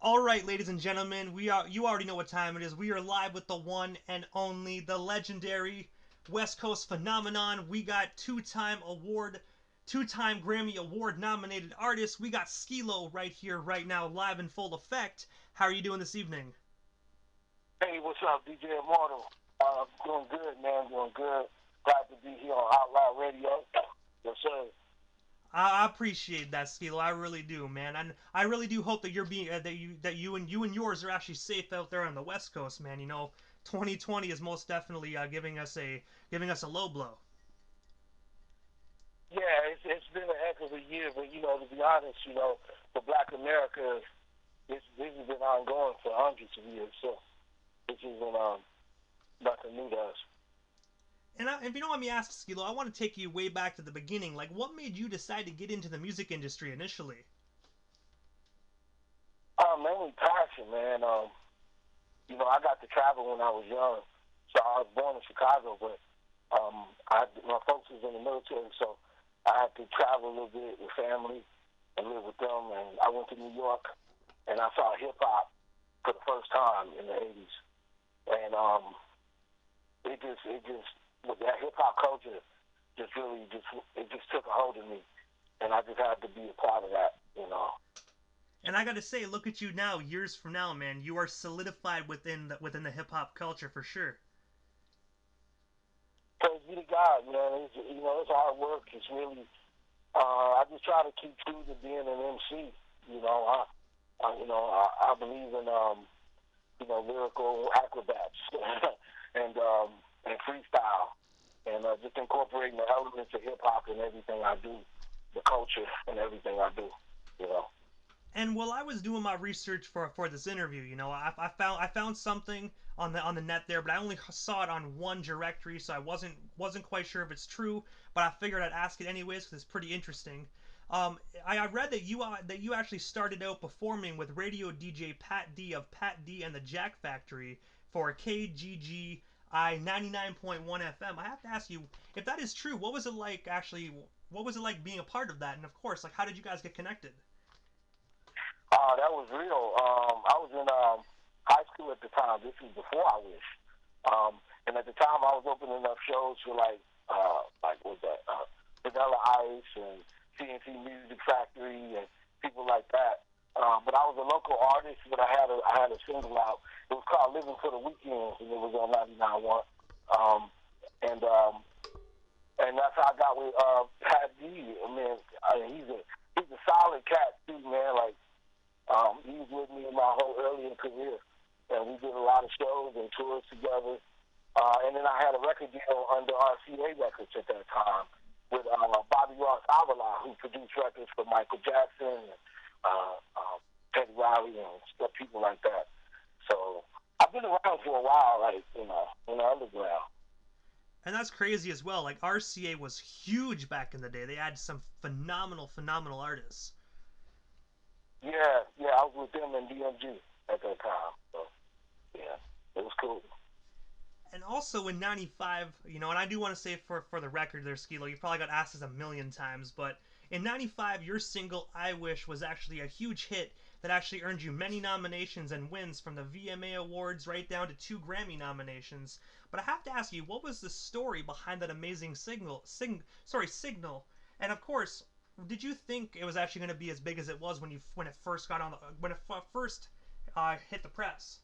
All right, ladies and gentlemen, you already know what time it is. We are live with the one and only, the legendary West Coast phenomenon. We got two-time Grammy Award nominated artist. We got Skee-Lo right here, right now, live in full effect. How are you doing this evening? Hey, what's up, DJ Immortal? Doing good, man. Doing good. Glad to be here on Outlaw Radio. Yes, sir. I appreciate that, Skee-Lo. I really do, man. And I really do hope that you're being that you and yours are actually safe out there on the West Coast, man. 2020 is most definitely giving us a low blow. Yeah, it's been a heck of a year, but to be honest, for Black America, this has been ongoing for hundreds of years. So this isn't nothing new to us. And if you don't want me to ask, Skilo, I want to take you way back to the beginning. Like, what made you decide to get into the music industry initially? Mainly passion, man. I got to travel when I was young, so I was born in Chicago, but my folks was in the military, so I had to travel a little bit with family and live with them. And I went to New York, and I saw hip hop for the first time in the '80s, and it just with that hip hop culture just took a hold of me, and I just had to be a part of that. And I gotta say, look at you now, years from now, man. You are solidified within the hip hop culture for sure. Praise be to God, man. It's hard work. It's really I just try to keep true to being an MC. I believe in lyrical acrobats and freestyle, and just incorporating the elements of hip hop in everything I do, the culture and everything I do. You know. And while I was doing my research for this interview, I found something on the net there, but I only saw it on one directory, so I wasn't quite sure if it's true. But I figured I'd ask it anyways because it's pretty interesting. I read that you actually started out performing with radio DJ Pat D of Pat D and the Jack Factory for KGGI 99.1 FM. I have to ask you if that is true. What was it like actually? What was it like being a part of that? And of course, like how did you guys get connected? That was real. I was in high school at the time. This was before I wish. And at the time, I was opening up shows for like was that Vanilla Ice and CNC Music Factory and people like that. But I was a local artist, but I had a single out. It was called Living for the Weekends, and it was on 99.1. And that's how I got with Pat D. He's a solid cat too, man. Like he was with me in my whole earlier career, and we did a lot of shows and tours together. And then I had a record deal under RCA Records at that time with Bobby Ross Avila, who produced records for Michael Jackson, Teddy Riley, and stuff, people like that. So I've been around for a while, like in the underground. And that's crazy as well. Like RCA was huge back in the day. They had some phenomenal artists. Yeah, I was with them in DMG at that time. So yeah, it was cool. And also in '95, and I do want to say for the record there, Skilo, you probably got asked this a million times, but in '95, your single "I Wish" was actually a huge hit that actually earned you many nominations and wins from the VMA Awards right down to 2 Grammy nominations. But I have to ask you, what was the story behind that amazing signal? And of course, did you think it was actually going to be as big as it was when it first got on the when it first hit the press?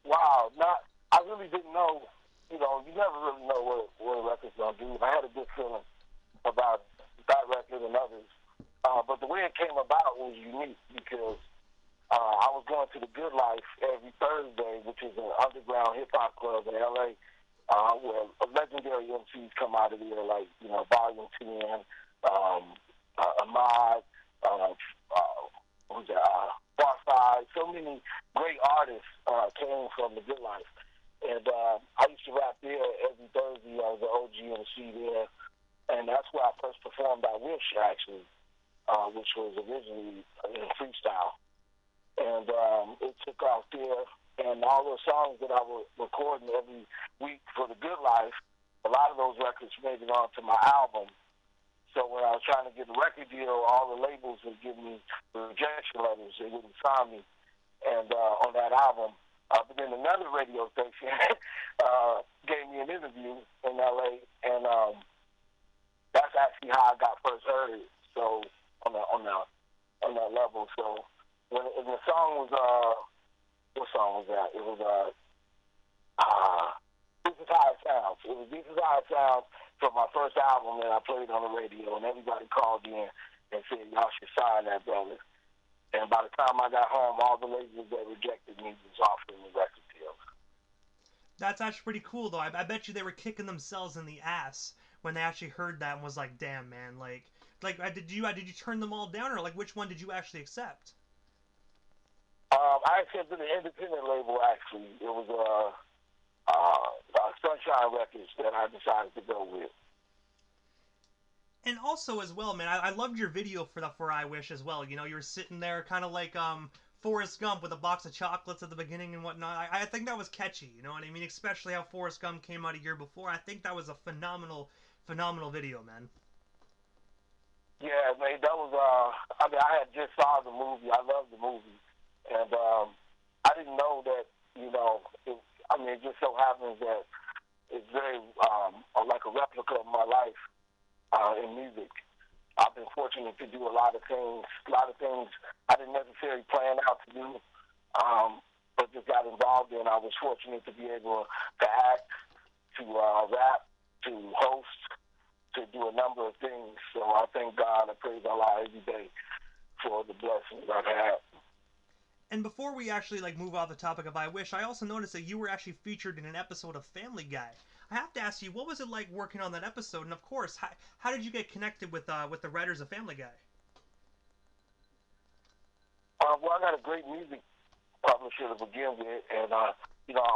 Wow. Not. I really didn't know. You never really know what a record's gonna do. I had a good feeling about that record and others. But the way it came about was unique because I was going to the Good Life every Thursday, which is an underground hip hop club in LA, where legendary MCs come out of there, like Volume 10, Ahmad, who's that? Farside. So many great artists came from the Good Life, and I used to rap there every Thursday. I was the OG MC there, and that's where I first performed "I Wish," actually, which was originally in freestyle, and it took off there. And all those songs that I was recording every week for the Good Life, a lot of those records made it onto my album. So when I was trying to get a record deal, all the labels would give me the so he wouldn't sign me. And on that album, but then another radio station gave me an interview in LA, and that's actually how I got first heard. So on that level. So when the song was what song was that? It was This Is How It Sounds. It was This Is How It Sounds from my first album that I played on the radio, and everybody called in and said, y'all should sign that, brother. And by the time I got home, all the labels that rejected me was offering me record deals. That's actually pretty cool, though. I bet you they were kicking themselves in the ass when they actually heard that and was like, "Damn, man!" Did you turn them all down, or like which one did you actually accept? I accepted an independent label. Actually, it was Sunshine Records that I decided to go with. And also as well, man, I loved your video for I Wish as well. You know, you were sitting there kind of like Forrest Gump with a box of chocolates at the beginning and whatnot. I think that was catchy, you know what I mean? Especially how Forrest Gump came out a year before. I think that was a phenomenal video, man. Yeah, man, that was I had just saw the movie. I loved the movie. And I didn't know that, it just so happens that it's very like a replica of my life in music. I've been fortunate to do a lot of things I didn't necessarily plan out to do, but just got involved in. I was fortunate to be able to act, to rap, to host, to do a number of things. So I thank God, I praise Allah every day for the blessings I've had. And before we actually move off the topic of I Wish, I also noticed that you were actually featured in an episode of Family Guy. I have to ask you, what was it like working on that episode? And of course, how did you get connected with the writers of Family Guy? Well, I got a great music publisher to begin with, and I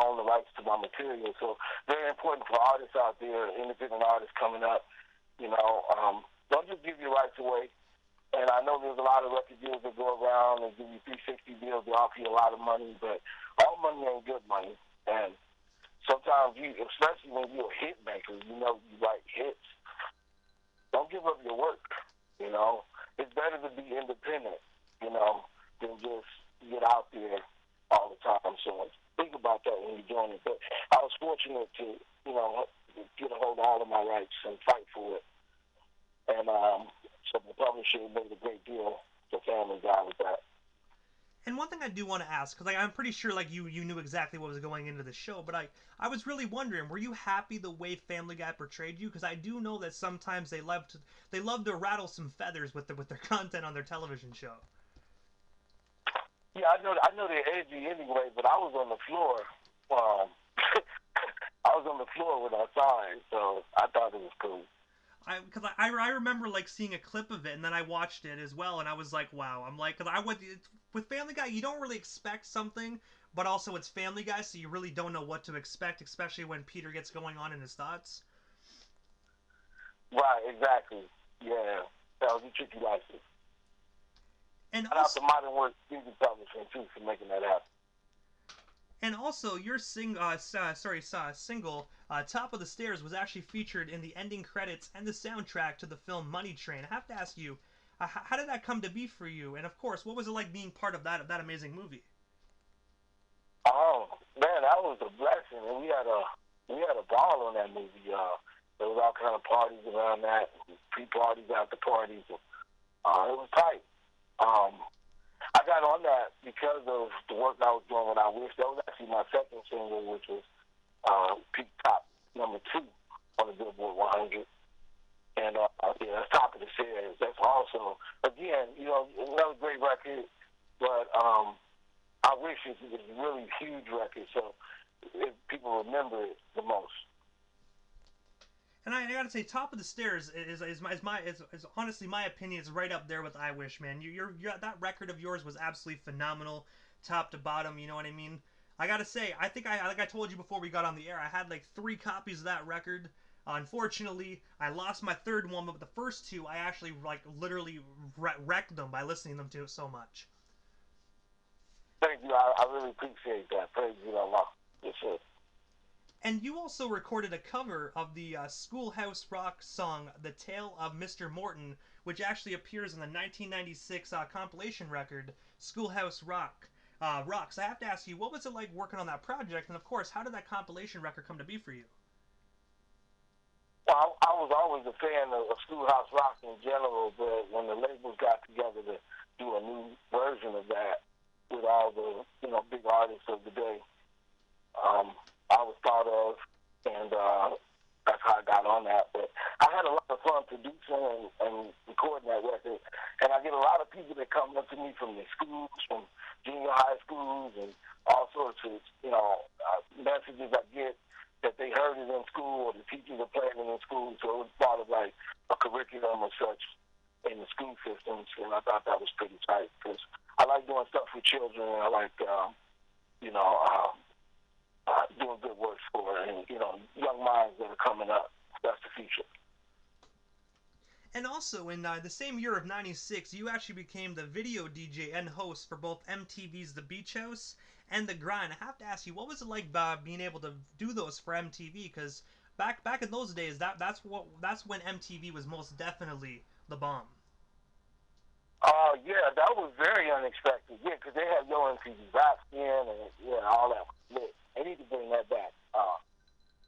own the rights to my material. So very important for artists out there, independent artists coming up. Don't just give your rights away. And I know there's a lot of record deals that go around and give you 360 deals. They offer you a lot of money, but all money ain't good money. And sometimes especially when you're a hit maker, you write hits. Don't give up your work. It's better to be independent, than just get out there all the time. So think about that when you're doing it. But I was fortunate to, get a hold of all of my rights and fight for it. And so the publisher made a great deal for Family Guy with that. And one thing I do want to ask, because I'm pretty sure you knew exactly what was going into the show, but I was really wondering, were you happy the way Family Guy portrayed you? Because I do know that sometimes they love to rattle some feathers with their content on their television show. Yeah, I know they're edgy anyway, but I was on the floor. I was on the floor when I saw it, so I thought it was cool. Because I remember seeing a clip of it, and then I watched it as well, and I was like, wow. I'm like, because with Family Guy, you don't really expect something, but also it's Family Guy, so you really don't know what to expect, especially when Peter gets going on in his thoughts. Right, exactly. Yeah, that was a tricky license. And shout out to Modern Works Music Publishing too for making that happen. And also, your single, Top of the Stairs, was actually featured in the ending credits and the soundtrack to the film Money Train. I have to ask you, how did that come to be for you? And of course, what was it like being part of that amazing movie? Oh man, that was a blessing, and we had a ball on that movie. There was all kind of parties around that, pre-parties, after parties. It was tight. I got on that because of the work I was doing with I Wish. That was actually my second single, which was peak top number 2 on the Billboard 100. And that's Top of the Stairs. That's also, again, another great record, but I Wish is a really huge record, so people remember it the most. And I gotta say, Top of the Stairs is honestly my opinion is right up there with I Wish, man. You're that record of yours was absolutely phenomenal, top to bottom. You know what I mean? I gotta say, I think like I told you before we got on the air, I had 3 copies of that record. Unfortunately, I lost my third one, but the first 2 I actually literally wrecked them by listening to them to it so much. Thank you. I really appreciate that. Praise you, Allah. Yes, sir. And you also recorded a cover of the Schoolhouse Rock song "The Tale of Mr. Morton" which actually appears on the 1996 compilation record Schoolhouse Rock. Rocks. I have to ask you, what was it like working on that project? And of course, how did that compilation record come to be for you? Well, I was always a fan of Schoolhouse Rock in general, but when the labels got together to do a new version of that with all the big artists of the day, I was thought of, and that's how I got on that. But I had a lot of fun producing and recording that record, and I get a lot of people that come up to me from the schools, from junior high schools, and all sorts of messages I get that they heard it in school, or the teachers are playing it in school, so it was part of like a curriculum or such in the school systems, and I thought that was pretty tight because I like doing stuff with children, and I like doing good work for and young minds that are coming up. That's the future. And also, in the same year of '96, you actually became the video DJ and host for both MTV's The Beach House and The Grind. I have to ask you, what was it like being able to do those for MTV? Because back in those days, that's when MTV was most definitely the bomb. Yeah, that was very unexpected. Yeah, because they had Yo MTV Rap in and all that. They need to bring that back.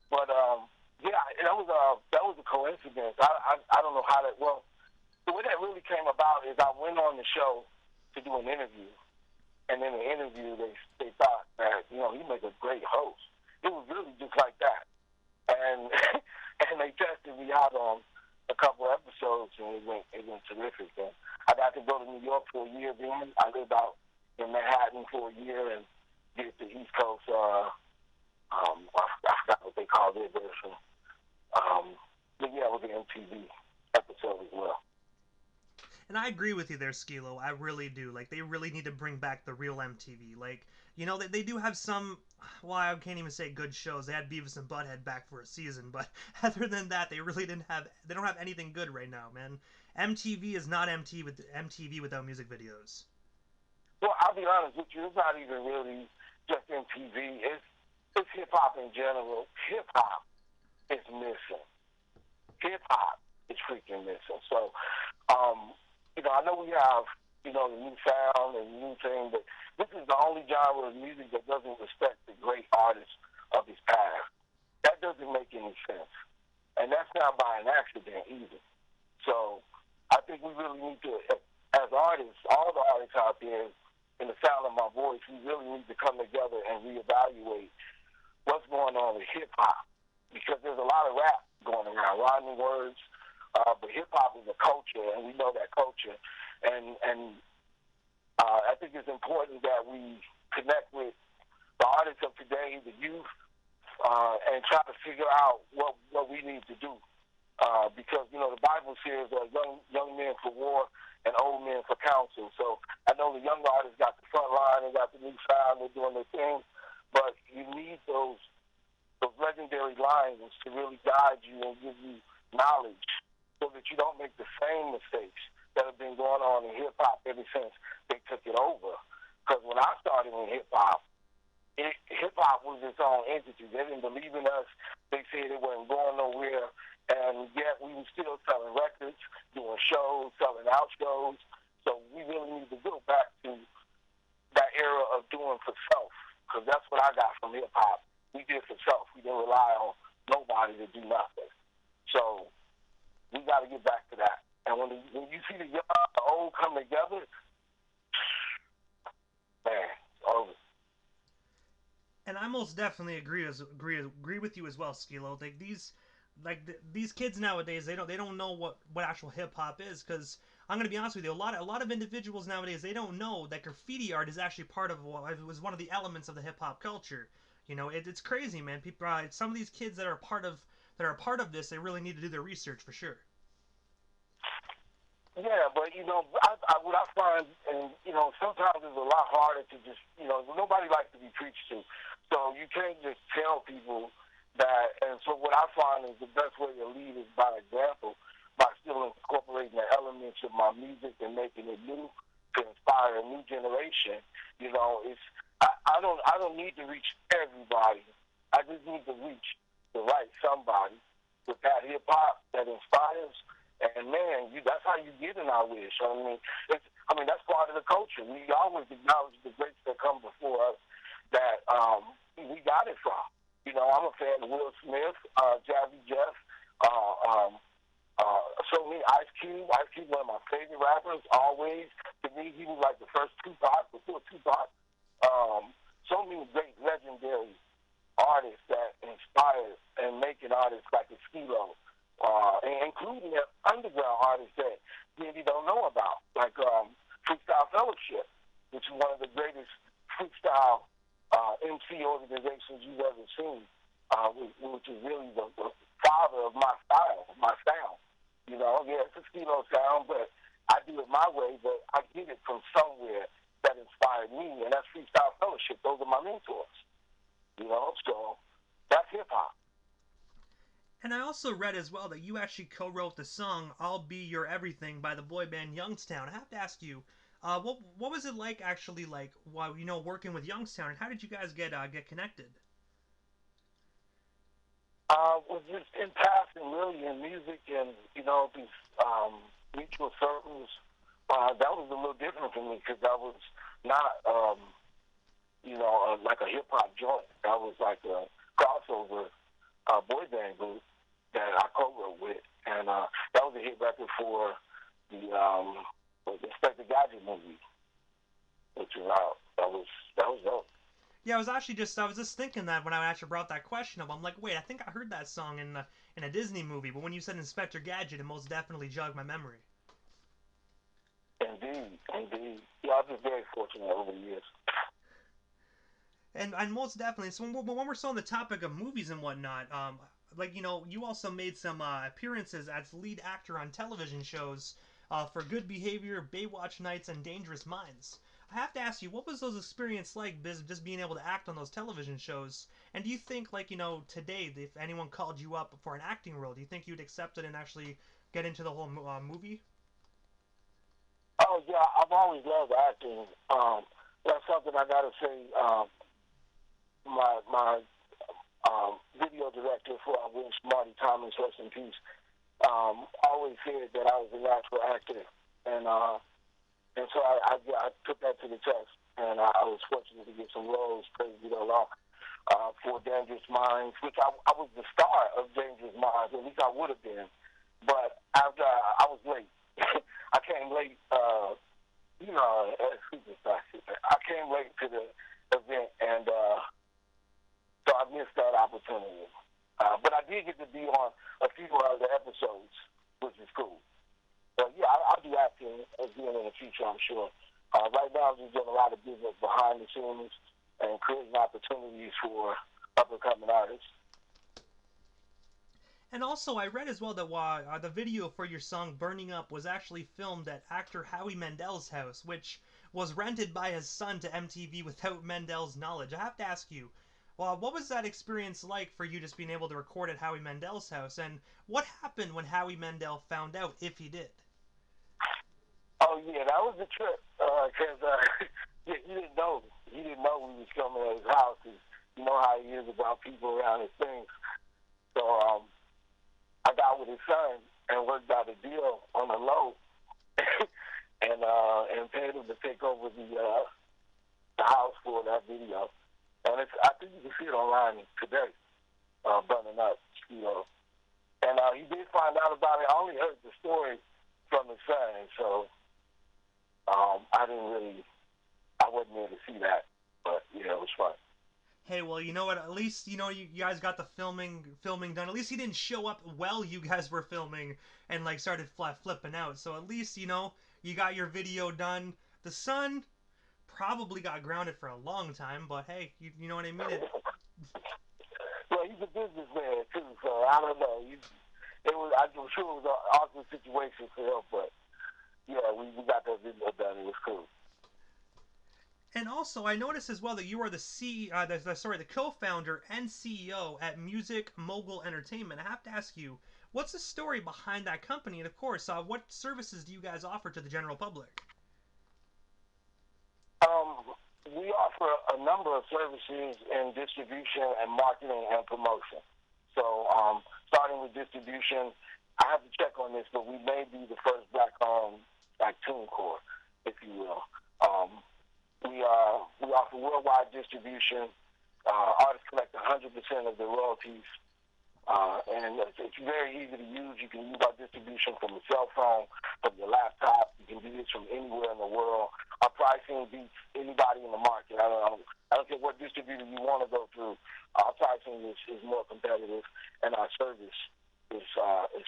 But yeah, that was a coincidence. I don't know how that. Well, the way that really came about is I went on the show to do an interview, and in the interview they thought that he make a great host. It was really just like that, and and they tested me out on a couple episodes, and it went terrific. And I got to go to New York for a year. Then I lived out in Manhattan for a year and did the East Coast. I forgot what they call their version. But yeah, it was an MTV episode as well. And I agree with you there, Skee-Lo. I really do. Like, they really need to bring back the real MTV. Like, they do have some, well, I can't even say good shows. They had Beavis and Butthead back for a season, but other than that, they don't have anything good right now, man. MTV is not MTV without music videos. Well, I'll be honest with you, it's not even really just MTV. It's hip-hop in general. Hip-hop is missing. Hip-hop is freaking missing. So, I know we have, the new sound and new thing, but this is the only genre of music that doesn't respect the great artists of his past. That doesn't make any sense. And that's not by an accident either. So I think we really need to, as artists, all the artists out there, in the sound of my voice, we really need to come together and reevaluate what's going on with hip-hop. Because there's a lot of rap going around, rhyming words, but hip-hop is a culture, and we know that culture. And I think it's important that we connect with the artists of today, the youth, and try to figure out what we need to do. Because, the Bible says young men for war and old men for counsel. So I know the younger artists got the front line, they got the new sound, they're doing their thing, but you need those legendary lines to really guide you and give you knowledge so that you don't make the same mistakes that have been going on in hip-hop ever since they took it over. Because when I started in hip-hop, hip-hop was its own entity. They didn't believe in us. They said it wasn't going nowhere. And yet we were still selling records, doing shows, selling out shows. So we really need to go back to that era of doing for self, because that's what I got from hip-hop. We did for self. We didn't rely on nobody to do nothing. So we got to get back to that. And when you see the young, the old come together, man, it's over. And I most definitely agree with you as well, Skee-Lo. These kids nowadays, they don't know what actual hip hop is, because I'm gonna be honest with you, a lot of individuals nowadays, they don't know that graffiti art is actually it was one of the elements of the hip hop culture. It's crazy, man. People, some of these kids that are part of this, they really need to do their research for sure. Yeah, but what I find, and sometimes it's a lot harder to just, nobody likes to be preached to, so you can't just tell people that. And so what I find is the best way to lead is by example, by still incorporating the elements of my music and making it new to inspire a new generation. I don't need to reach everybody. I just need to reach the right somebody with that hip hop that inspires And man, that's how you get in our wish. That's part of the culture. We always acknowledge the greats that come before us that we got it from. I'm a fan of Will Smith, Jazzy Jeff, so many Ice Cube. Ice Cube, one of my favorite rappers, always. To me, he was like the first Tupac, before Tupac. So many great legendary artists that inspired and making artists like the Skee-Lo, including the underground artists that maybe don't know about, like Freestyle Fellowship, which is one of the greatest freestyle MC organizations you've ever seen, which is really the father of my style, my sound. It's a Skee-Lo sound, but I do it my way, but I get it from somewhere that inspired me, and that's Freestyle Fellowship. Those are my mentors. So that's hip-hop. And I also read as well that you actually co-wrote the song "I'll Be Your Everything" by the boy band Youngstown. I have to ask you, what was it like actually, like, while working with Youngstown, and how did you guys get connected? Was just in passing, really, in music and these mutual circles. That was a little different for me because that was not like a hip hop joint. That was like a crossover boy band group that I co-wrote with, and that was a hit record for the Inspector Gadget movie, which was out. That was dope. Yeah, I was just thinking that when I actually brought that question up, I'm like, wait, I think I heard that song in a Disney movie, but when you said Inspector Gadget, it most definitely jogged my memory. Indeed. Yeah, I've been very fortunate over the years. And most definitely, so when we're still on the topic of movies and whatnot, you also made some appearances as lead actor on television shows for Good Behavior, Baywatch Nights, and Dangerous Minds. I have to ask you, what was those experiences like, just being able to act on those television shows? And do you think, today, if anyone called you up for an acting role, do you think you'd accept it and actually get into the whole movie? Oh yeah, I've always loved acting. That's something I gotta say. My video director for I Wish, Marty Thomas, rest in peace, always said that I was a natural actor, and so I took that to the test, and I was fortunate to get some roles, praise be to Allah, for Dangerous Minds, which I was the star of Dangerous Minds, at least I would have been, but after I was late. I came late, I came late to the event, and so I missed that opportunity. But I did get to be on a few other episodes, which is cool. But yeah, I'll be acting again in the future, I'm sure. Right now, I'm just doing a lot of business behind the scenes and creating opportunities for up-and-coming artists. And also, I read as well that the video for your song "Burning Up" was actually filmed at actor Howie Mandel's house, which was rented by his son to MTV without Mandel's knowledge. I have to ask you, what was that experience like for you, just being able to record at Howie Mandel's house, and what happened when Howie Mandel found out, if he did? Oh yeah, that was the trip, because yeah, he didn't know. He didn't know we was coming at his house. Cause you know how he is about people around his things. So I got with his son and worked out a deal on the low, and paid him to take over the house for that video. And I think you can see it online today, Burning Up, And he did find out about it. I only heard the story from his son, so I wasn't there to see that. But yeah, it was fun. Hey, well, you know what? At least you guys got the filming done. At least he didn't show up while you guys were filming and started flipping out. So at least you got your video done. The son probably got grounded for a long time, but hey, you know what I mean. Well, he's a businessman too, so I don't know. I'm sure it was an awkward situation for him, but yeah, we got that video done. It was cool. And also, I noticed as well that you are the co-founder and CEO at Music Mogul Entertainment. I have to ask you, what's the story behind that company? And of course, what services do you guys offer to the general public? We offer a number of services in distribution and marketing and promotion. So, starting with distribution, I have to check on this, but we may be the first black-owned like TuneCore, if you will. We offer worldwide distribution. Artists collect 100% of the royalties, and it's very easy to use. You can use our distribution from a cell phone, from your laptop. You can do this from anywhere in the world. Our pricing beats anybody in the market. I don't care what distributor you want to go through. Our pricing is more competitive, and our service is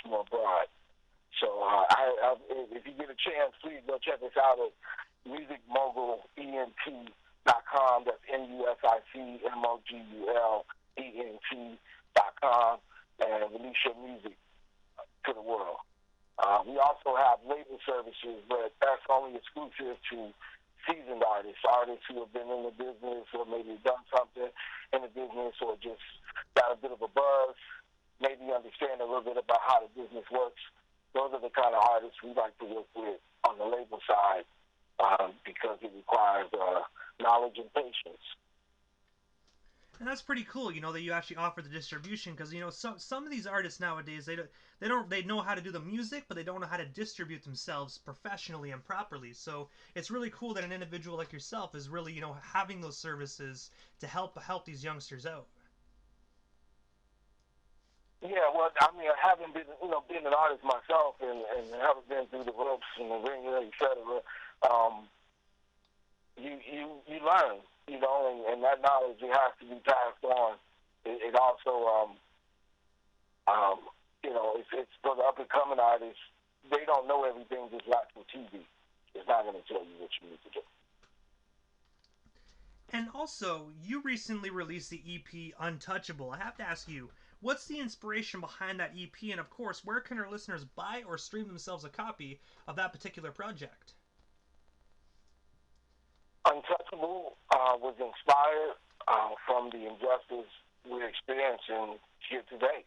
more broad. So if you get a chance, please go check us out at musicmogulent.com. That's musicmogulent.com, and release your music to the world. We also have label services, but that's only exclusive to seasoned artists who have been in the business or maybe done something in the business or just got a bit of a buzz, maybe understand a little bit about how the business works. Those are the kind of artists we like to work with on the label side, because it requires knowledge and patience. And that's pretty cool, that you actually offer the distribution, because some of these artists nowadays they know how to do the music, but they don't know how to distribute themselves professionally and properly. So it's really cool that an individual like yourself is really having those services to help these youngsters out. Yeah, well, I mean, I haven't been being an artist myself and haven't been through the ropes and the ringer, et cetera. You learn. And that knowledge, it has to be passed on. It also, it's for the up-and-coming artists. They don't know everything just watching TV. It's not going to tell you what you need to do. And also, you recently released the EP Untouchable. I have to ask you, what's the inspiration behind that EP? And of course, where can our listeners buy or stream themselves a copy of that particular project? Untouchable was inspired from the injustice we're experiencing here today.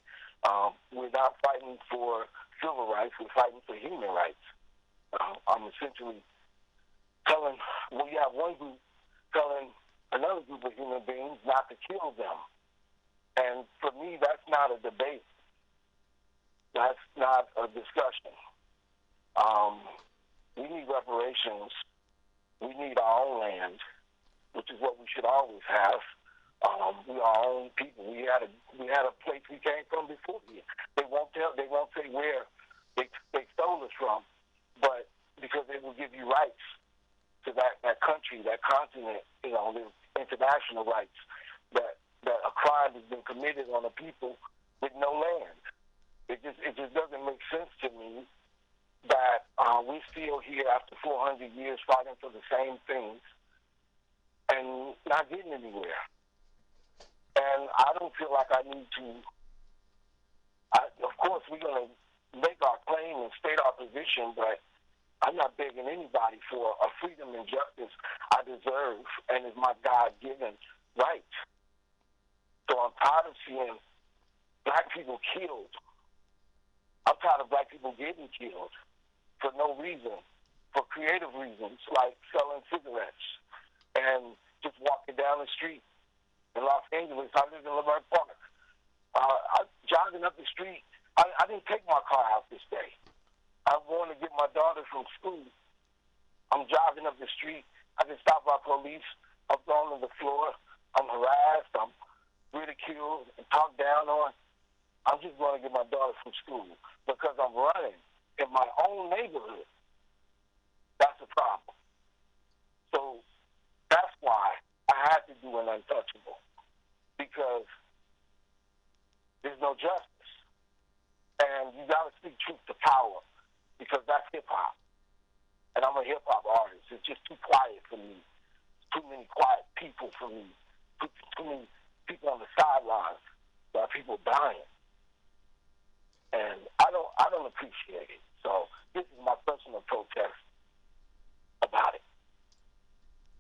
We're not fighting for civil rights, we're fighting for human rights. I'm essentially we have one group telling another group of human beings not to kill them. And for me, that's not a debate. That's not a discussion. We need reparations. We need our own land, which is what we should always have. We are our own people. We had a place we came from before here. They won't say where they stole us from, but because they will give you rights to that country, that continent, the international rights, that a crime has been committed on a people with no land. It just doesn't make sense to me that we're still here after 400 years fighting for the same things and not getting anywhere. And I don't feel like I need to. Of course, we're going to make our claim and state our position, but I'm not begging anybody for a freedom and justice I deserve and is my God-given right. So I'm tired of seeing black people killed. I'm tired of black people getting killed for no reason, for creative reasons, like selling cigarettes and just walking down the street. In Los Angeles, I live in Laverne Park. Jogging up the street, I didn't take my car out this day. I wanted to get my daughter from school. I'm jogging up the street. I get stopped by police. I'm thrown on the floor. I'm harassed. I'm ridiculed and talked down on. I'm just going to get my daughter from school because I'm running in my own neighborhood. That's a problem. So that's why I had to do an Untouchable, because there's no justice. And you got to speak truth to power, because that's hip-hop. And I'm a hip-hop artist. It's just too quiet for me. Too many quiet people for me. Too many people on the sidelines. There are people dying. And I don't appreciate it. So this is my personal protest about it.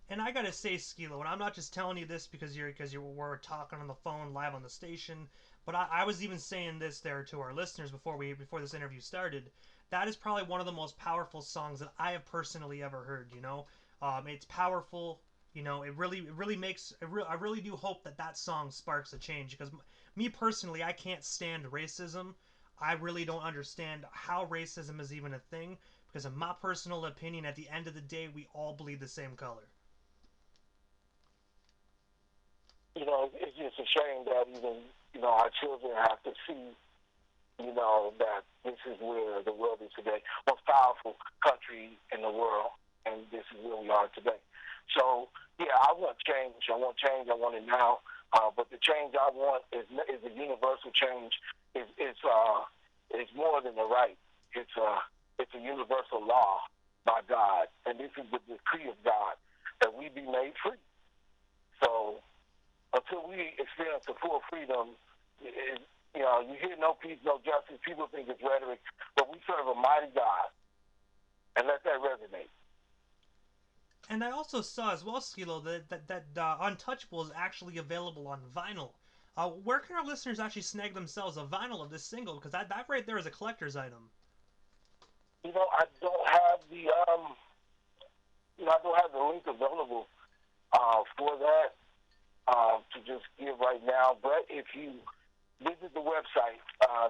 And I gotta say, Skee-Lo, and I'm not just telling you this because you were talking on the phone live on the station, but I was even saying this there to our listeners before this interview started. That is probably one of the most powerful songs that I have personally ever heard. It's powerful. It really makes. I really do hope that song sparks a change, because me personally, I can't stand racism. I really don't understand how racism is even a thing, because in my personal opinion, at the end of the day, we all bleed the same color. It's just a shame that even, our children have to see, that this is where the world is today. Most powerful country in the world, and this is where we are today. So, yeah, I want change. I want change. I want it now. But the change I want is a universal change. It's more than a right. It's a universal law by God, and this is the decree of God that we be made free. So until we experience the full freedom, you hear no peace, no justice. People think it's rhetoric, but we serve a mighty God, and let that resonate. And I also saw as well, Skee-Lo, that Untouchable is actually available on vinyl. Where can our listeners actually snag themselves a vinyl of this single? Because that right there is a collector's item. I don't have I don't have the link available for that to just give right now. But if you visit the website,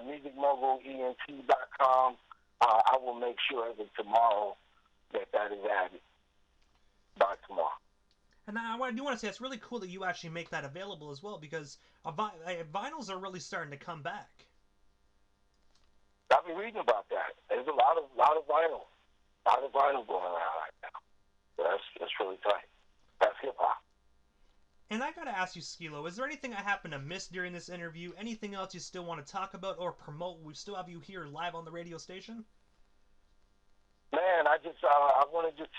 musicmogulent.com, I will make sure that tomorrow that is added by tomorrow. And I do want to say it's really cool that you actually make that available as well, because vinyls are really starting to come back. I've been reading about that. There's a lot of vinyl going around right now. That's really tight. That's hip hop. And I gotta ask you, Skee-Lo, is there anything I happen to miss during this interview? Anything else you still want to talk about or promote? We still have you here live on the radio station. Man, I want to just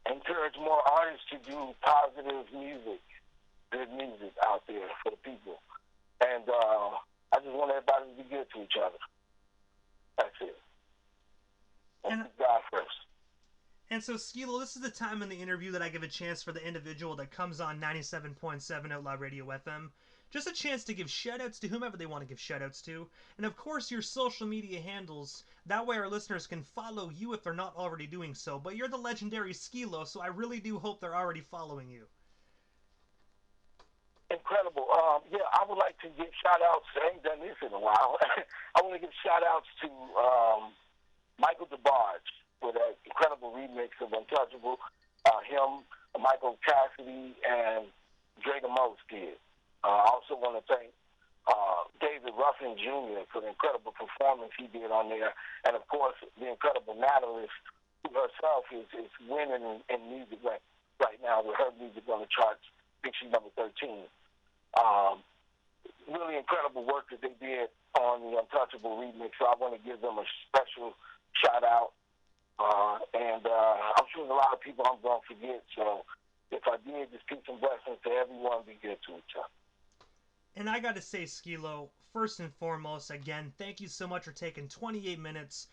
encourage more artists to do positive music, good music out there for the people, and I just want everybody to be good to each other. That's it. And God first. And so, Skee-Lo, this is the time in the interview that I give a chance for the individual that comes on 97.7 Outlaw Radio FM. Just a chance to give shoutouts to whomever they want to give shoutouts to. And of course, your social media handles. That way our listeners can follow you if they're not already doing so. But you're the legendary Skee-Lo, so I really do hope they're already following you. Incredible. I would like to give shout-outs. I ain't done this in a while. I want to give shout-outs to Michael DeBarge for that incredible remix of Untouchable. Him, Michael Cassidy, and Dre the Most did. I also want to thank David Ruffin Jr. for the incredible performance he did on there. And, of course, the incredible Natalis, who herself is winning in music right now with her music on the charts. I think she's number 13. Really incredible work that they did on the Untouchable remix. So I want to give them a special shout-out. And I'm sure there's a lot of people I'm going to forget. So if I did, just peace and blessings to everyone. Be good to each other. And I got to say, Skee-Lo, first and foremost, again, thank you so much for taking 28 minutes